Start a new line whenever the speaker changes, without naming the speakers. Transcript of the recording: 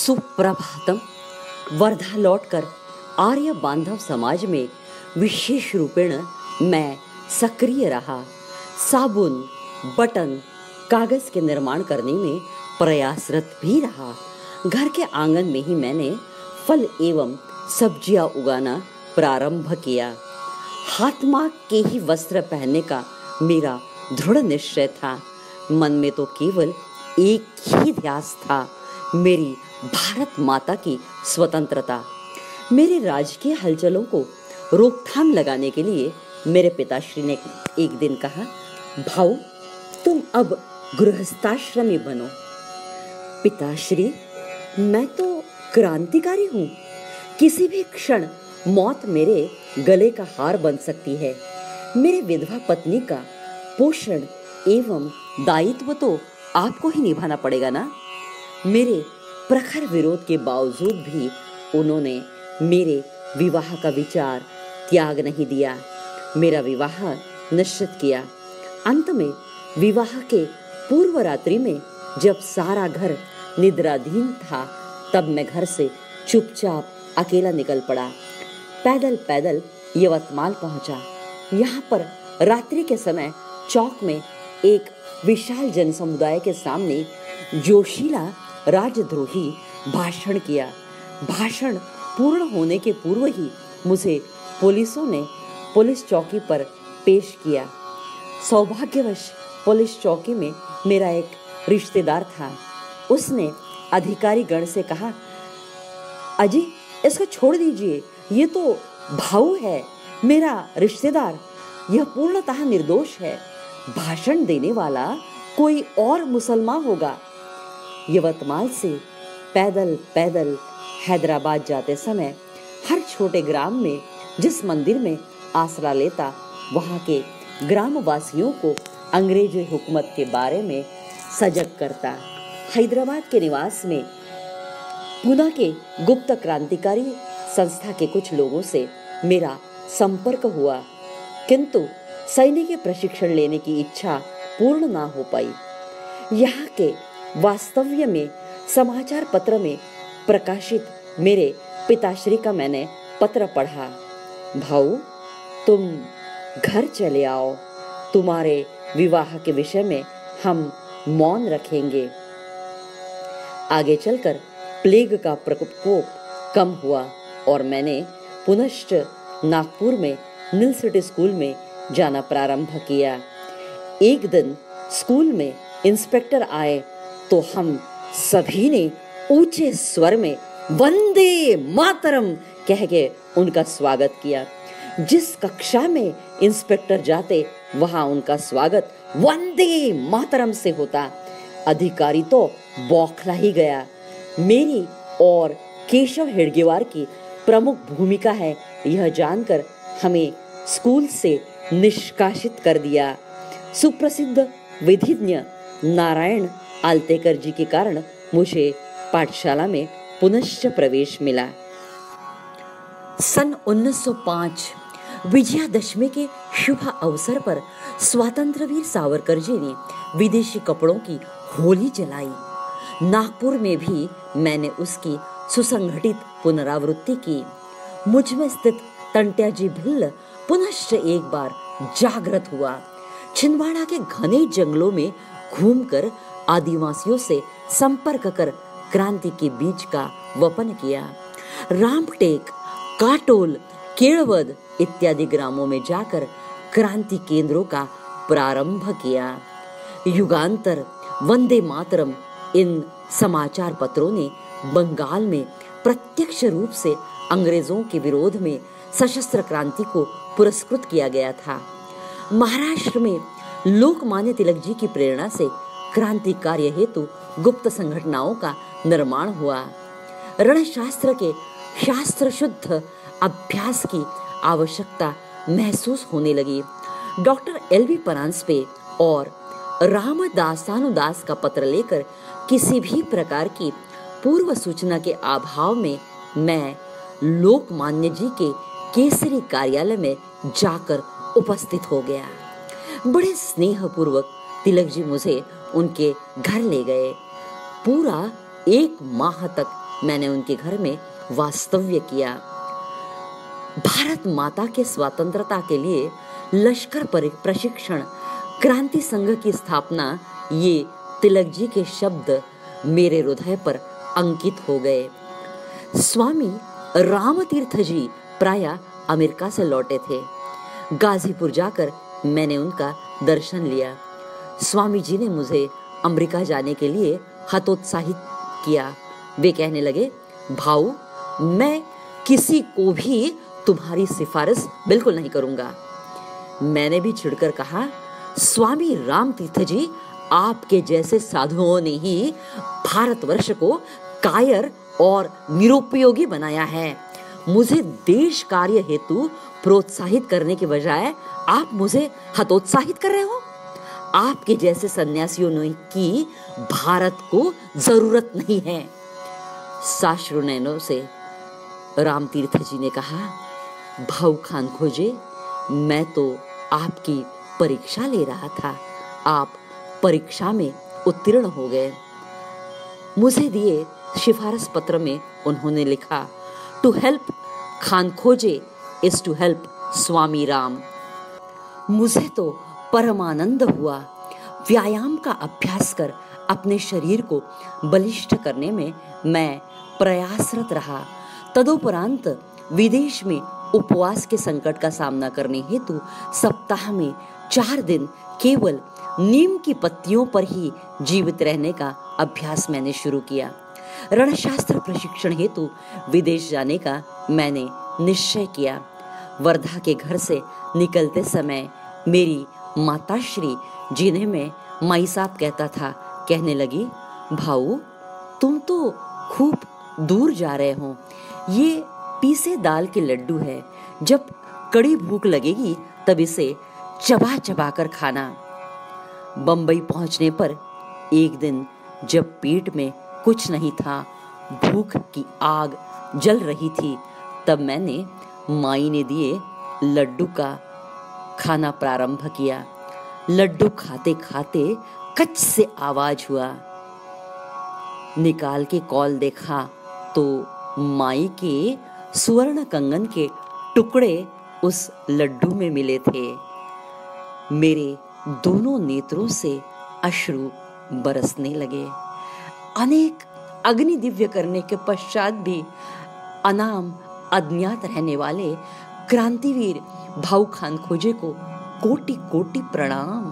सुप्रभातम। वर्धा लौटकर आर्य बांधव समाज में विशेष रूपेण मैं सक्रिय रहा। साबुन, बटन, कागज के निर्माण करने में प्रयासरत भी रहा। घर के आंगन में ही मैंने फल एवं सब्जियां उगाना प्रारंभ किया। हाथमा के ही वस्त्र पहनने का मेरा दृढ़ निश्चय था। मन में तो केवल एक ही ध्यास था, मेरी भारत माता की स्वतंत्रता। मेरे राजकीय हलचलों को रोकथाम लगाने के लिए मेरे पिताश्री ने एक दिन कहा, भाऊ तुम अब गृहस्थाश्रमी बनो। पिताश्री, मैं तो क्रांतिकारी हूँ। किसी भी क्षण मौत मेरे गले का हार बन सकती है। मेरे विधवा पत्नी का पोषण एवं दायित्व तो आपको ही निभाना पड़ेगा ना। मेरे प्रखर विरोध के बावजूद भी उन्होंने मेरे विवाह का विचार त्याग नहीं दिया। मेरा विवाह निश्चित किया। अंत में विवाह के पूर्व रात्रि में जब सारा घर निद्राधीन था, तब मैं घर से चुपचाप अकेला निकल पड़ा। पैदल पैदल यवतमाल पहुंचा। यहाँ पर रात्रि के समय चौक में एक विशाल जनसमुदाय के सामने जोशीला राजद्रोही भाषण किया। भाषण पूर्ण होने के पूर्व ही मुझे पुलिसों ने पुलिस चौकी पर पेश किया। सौभाग्यवश पुलिस चौकी में मेरा एक रिश्तेदार था। उसने अधिकारी गण से कहा, अजी इसको छोड़ दीजिए, ये तो भाऊ है, मेरा रिश्तेदार। यह पूर्णतः निर्दोष है। भाषण देने वाला कोई और मुसलमान होगा। यवतमाल से पैदल पैदल हैदराबाद जाते समय हर छोटे ग्राम में जिस मंदिर में आसरा लेता, वहाँ के ग्रामवासियों को अंग्रेजी हुकूमत के बारे में सजग करता। हैदराबाद के निवास में पुणे के गुप्त क्रांतिकारी संस्था के कुछ लोगों से मेरा संपर्क हुआ, किंतु सैनिक प्रशिक्षण लेने की इच्छा पूर्ण ना हो पाई। यहाँ के वास्तव्य में समाचार पत्र में प्रकाशित मेरे पिताश्री का मैंने पत्र पढ़ा, भाऊ तुम घर चले आओ, तुम्हारे विवाह के विषय में हम मौन रखेंगे। आगे चलकर प्लेग का प्रकोप कम हुआ और मैंने पुनश्च नागपुर में नील सिटी स्कूल में जाना प्रारंभ किया। एक दिन स्कूल में इंस्पेक्टर आए तो हम सभी ने ऊंचे स्वर में वंदे मातरम कह के उनका स्वागत किया। जिस कक्षा में इंस्पेक्टर जाते, वहां उनका स्वागत वंदे मातरम से होता। अधिकारी तो बौखला ही गया। मेरी और केशव हेडगेवार की प्रमुख भूमिका है, यह जानकर हमें स्कूल से निष्कासित कर दिया। सुप्रसिद्ध विधिज्ञ नारायण आलतेकर जी के कारण मुझे पाठशाला में पुनश्च प्रवेश मिला। सन 1905 विजयादशमी के शुभ अवसर पर स्वातंत्र्यवीर सावरकर जी ने विदेशी कपड़ों की होली जलाई। नागपुर में भी मैंने उसकी सुसंगठित पुनरावृत्ति की। मुझ में स्थित तंट्याजी भिल्ल पुनश्च एक बार जागृत हुआ। छिंदवाड़ा के घने जंगलों में घूमकर आदिवासियों से संपर्क कर क्रांति के बीज का वपन किया। रामटेक, काटोल, केड़वद इत्यादि ग्रामों में जाकर क्रांति केंद्रों का प्रारंभ किया। युगांतर, वंदे मातरम इन समाचार पत्रों ने बंगाल में प्रत्यक्ष रूप से अंग्रेजों के विरोध में सशस्त्र क्रांति को पुरस्कृत किया गया था। महाराष्ट्र में लोकमान्य तिलक जी की प्रेरणा से क्रांति कार्य हेतु गुप्त संगठनाओं का निर्माण हुआ। रणशास्त्र के शास्त्र शुद्ध अभ्यास की आवश्यकता महसूस होने लगी। डॉक्टर एल.वी. परांजपे और रामदासानुदास का पत्र लेकर किसी भी प्रकार की पूर्व सूचना के अभाव में मैं लोकमान्य जी के केसरी कार्यालय में जाकर उपस्थित हो गया। बड़े स्नेह पूर्वक तिलक जी मुझे उनके घर ले गए। पूरा 1 माह तक मैंने उनके घर में वास्तव्य किया। भारत माता के स्वतंत्रता के लिए लश्कर प्रशिक्षण, क्रांति संघ की स्थापना, ये तिलक जी के शब्द मेरे हृदय पर अंकित हो गए। स्वामी रामतीर्थ जी प्रायः अमेरिका से लौटे थे। गाजीपुर जाकर मैंने उनका दर्शन लिया। स्वामी जी ने मुझे अमेरिका जाने के लिए हतोत्साहित किया। वे कहने लगे, भाऊ, मैं किसी को भी तुम्हारी सिफारिश बिल्कुल नहीं करूंगा। मैंने भी चिढ़कर कहा, स्वामी रामतीर्थ जी, आपके जैसे साधुओं ने ही भारतवर्ष को कायर और निरुपयोगी बनाया है। मुझे देश कार्य हेतु प्रोत्साहित करने के बजाय आप मुझे हतोत्साहित कर रहे हो। आपके जैसे सन्यासियों की भारत को जरूरत नहीं है। साश्रु नैनों से रामतीर्थ जी ने कहा, भाऊ खान खोजे, मैं तो आपकी परीक्षा ले रहा था। आप परीक्षा में उत्तीर्ण हो गए। मुझे दिए सिफारिश पत्र में उन्होंने लिखा, टू हेल्प खान खोजे इज टू हेल्प स्वामी राम। मुझे तो परमानंद हुआ। व्यायाम का अभ्यास कर अपने शरीर को बलिष्ठ करने में मैं प्रयासरत रहा। तदुपरांत विदेश में उपवास के संकट का सामना करने हेतु सप्ताह में 4 दिन केवल नीम की पत्तियों पर ही जीवित रहने का अभ्यास मैंने शुरू किया। रणशास्त्र प्रशिक्षण हेतु विदेश जाने का मैंने निश्चय किया। वर्धा के घर से निकलते समय मेरी माताश्री, जिन्हें मैं माई साहब कहता था, कहने लगी, भाऊ, तुम तो खूब दूर जा रहे हो। ये पीसे दाल के लड्डू है। जब कड़ी भूख लगेगी तब इसे चबा चबा कर खाना। बंबई पहुंचने पर एक दिन जब पेट में कुछ नहीं था, भूख की आग जल रही थी, तब मैंने माई ने दिए लड्डू का खाना प्रारंभ किया। लड्डू खाते खाते कच से आवाज हुआ। निकाल के कॉल देखा तो माई के स्वर्ण कंगन के टुकड़े उस लड्डू में मिले थे। मेरे दोनों नेत्रों से अश्रु बरसने लगे। अनेक अग्नि दिव्य करने के पश्चात भी अनाम अज्ञात रहने वाले क्रांतिवीर भाऊ खान खोजे को कोटि कोटि प्रणाम।